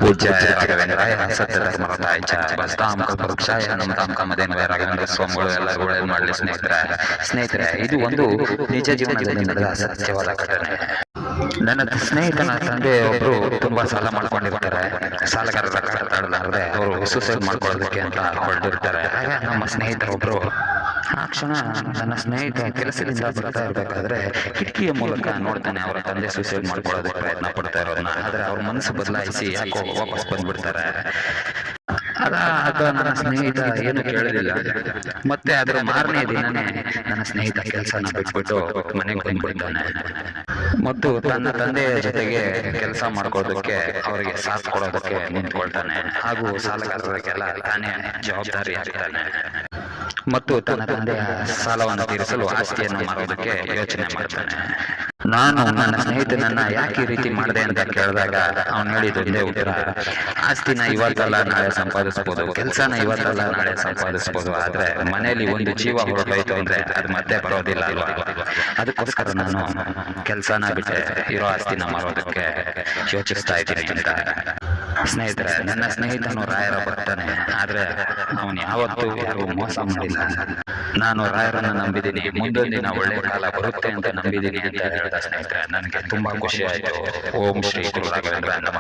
ಪೂಜ್ಯಾಯ ರಾಘವೇಂದ್ರಾಯ ಸತ್ಯಧರ್ಮರತಾಯ ಚ ಬಸ್ತಾಂ ಕಲ್ಪವೃಕ್ಷಾಯ ನಮತಾಂ ಕಾಮಧೇನವೇ ರಾಘವೇಂದ್ರ ಸ್ವಾಮಿಗಳು ಎಲ್ಲರಿಗೂ ಒಳ್ಳೆಯದು ಮಾಡಲಿ. ಸ್ನೇಹಿತರೆ ಇದು ಒಂದು ನಿಜ ಜೀವನದಲ್ಲಿ ನಡೆದ ಸತ್ಯವಾದ ಘಟನೆ. ನನ್ನ ಸ್ನೇಹಿತನ ತಂದೆ ಒಬ್ರು ತುಂಬಾ ಸಾಲ ಮಾಡ್ಕೊಂಡಿರ್ತಾರೆ. ಸಾಲಗಾರರ ಕಟ್ಟಲಾರದೆ ಅವರು ಸೂಸೈಡ್ ಮಾಡ್ಕೊಳ್ಳೋದಕ್ಕೆ ಅಂತ ಹೊರಟಿರ್ತಾರೆ. ನಮ್ಮ ಸ್ನೇಹಿತರೊಬ್ರು ಆ ಕ್ಷಣ ನನ್ನ ಸ್ನೇಹಿತ ಕೆಲಸದಿಂದ ಬರ್ತಾ ಇರ್ಬೇಕಾದ್ರೆ ಕಿಟಕಿಯ ಮೂಲಕ ನೋಡ್ತಾನೆ ಅವರ ತಂದೆ ಸೂಸೈಡ್ ಮಾಡ್ಕೊಳ್ಳೋದಕ್ಕೆ ಪ್ರಯತ್ನ ಪಡ್ತಾ ಇರೋದನ್ನ. ಆದ್ರೆ ಅವ್ರ ಮನಸ್ಸು ಬದಲಾಯಿಸಿ ಯಾಕೋ ವಾಪಸ್ ಬಂದ್ಬಿಡ್ತಾರೆ. ನನ್ನ ಸ್ನೇಹಿತ ಏನು ಕೇಳಲಿಲ್ಲ. ಮತ್ತೆ ಅದರ ಮಾರನೇ ದಿನನೇ ನನ್ನ ಸ್ನೇಹಿತ ಕೆಲಸನ ಬಿಟ್ಬಿಟ್ಟು ಮನೆಗೆ ಬಂದ್ಬಿಡ್ತಾನೆ ಮತ್ತು ತನ್ನ ತಂದೆಯ ಜೊತೆಗೆ ಕೆಲಸ ಮಾಡ್ಕೊಳ್ಳೋದಕ್ಕೆ ಅವರಿಗೆ ಸಾಥ್ ಕೊಡೋದಕ್ಕೆ ನಿಂತ್ಕೊಳ್ತಾನೆ. ಹಾಗೂ ಸಾಲಗಾರರಿಗೆಲ್ಲ ತಾನೇ ಜವಾಬ್ದಾರಿ ಆಗ್ತಾನೆ ಮತ್ತು ತನ್ನ ತಂದೆಯ ಸಾಲವನ್ನು ತೀರಿಸಲು ಆಸ್ತಿಯನ್ನು ಮಾರೋದಕ್ಕೆ ಯೋಚನೆ ಮಾಡ್ತಾನೆ. ನಾನು ನನ್ನ ಸ್ನೇಹಿತನನ್ನ ಯಾಕೆ ಈ ರೀತಿ ಮಾಡಿದೆ ಅಂತ ಕೇಳಿದಾಗ ಅವನು ಹೇಳಿದೊಂದೇ ಉತ್ತರ, ಆಸ್ತಿನ ಇವತ್ತಲ್ಲ ನಾಳೆ ಸಂಪಾದಿಸ್ಬೋದು, ಕೆಲಸನ ಇವತ್ತಲ್ಲ ನಾಳೆ ಸಂಪಾದಿಸ್ಬೋದು, ಆದ್ರೆ ಮನೆಯಲ್ಲಿ ಒಂದು ಜೀವ ಹೊರಟೋಯ್ತು ಅಂದ್ರೆ ಅದು ಮತ್ತೆ ಬರೋದಿಲ್ಲ ಅಲ್ವಾ. ಅದಕ್ಕೋಸ್ಕರ ನಾನು ಕೆಲಸನ ಬಿಟ್ಟೆ ಇರೋ ಆಸ್ತಿನ ಮಾರೋದಕ್ಕೆ ಯೋಚಿಸ್ತಾ ಇದ್ದೀನಿ ಅಂತ. ಸ್ನೇಹಿತರೆ, ನನ್ನ ಸ್ನೇಹಿತನು ರಾಯರ ಬರ್ತಾನೆ, ಆದ್ರೆ ಅವನು ಯಾವತ್ತೂ ಯಾರು ಮೋಸ ಮಾಡಿಲ್ಲ. ನಾನು ರಾಯರನ್ನ ನಂಬಿದ್ದೀನಿ, ಮುಂದೊಂದಿನ ಒಳ್ಳೆ ಕಾಲ ಬರುತ್ತೆ ಅಂತ ನಂಬಿದ್ದೀನಿ ಅಂತ ಹೇಳಿದ ಸ್ನೇಹಿತರೆ, ನನಗೆ ತುಂಬಾ ಖುಷಿ ಆಯ್ತು. ಓಂ ಶ್ರೀ ಗುರು ರಾಘವೇಂದ್ರ ನಮಃ.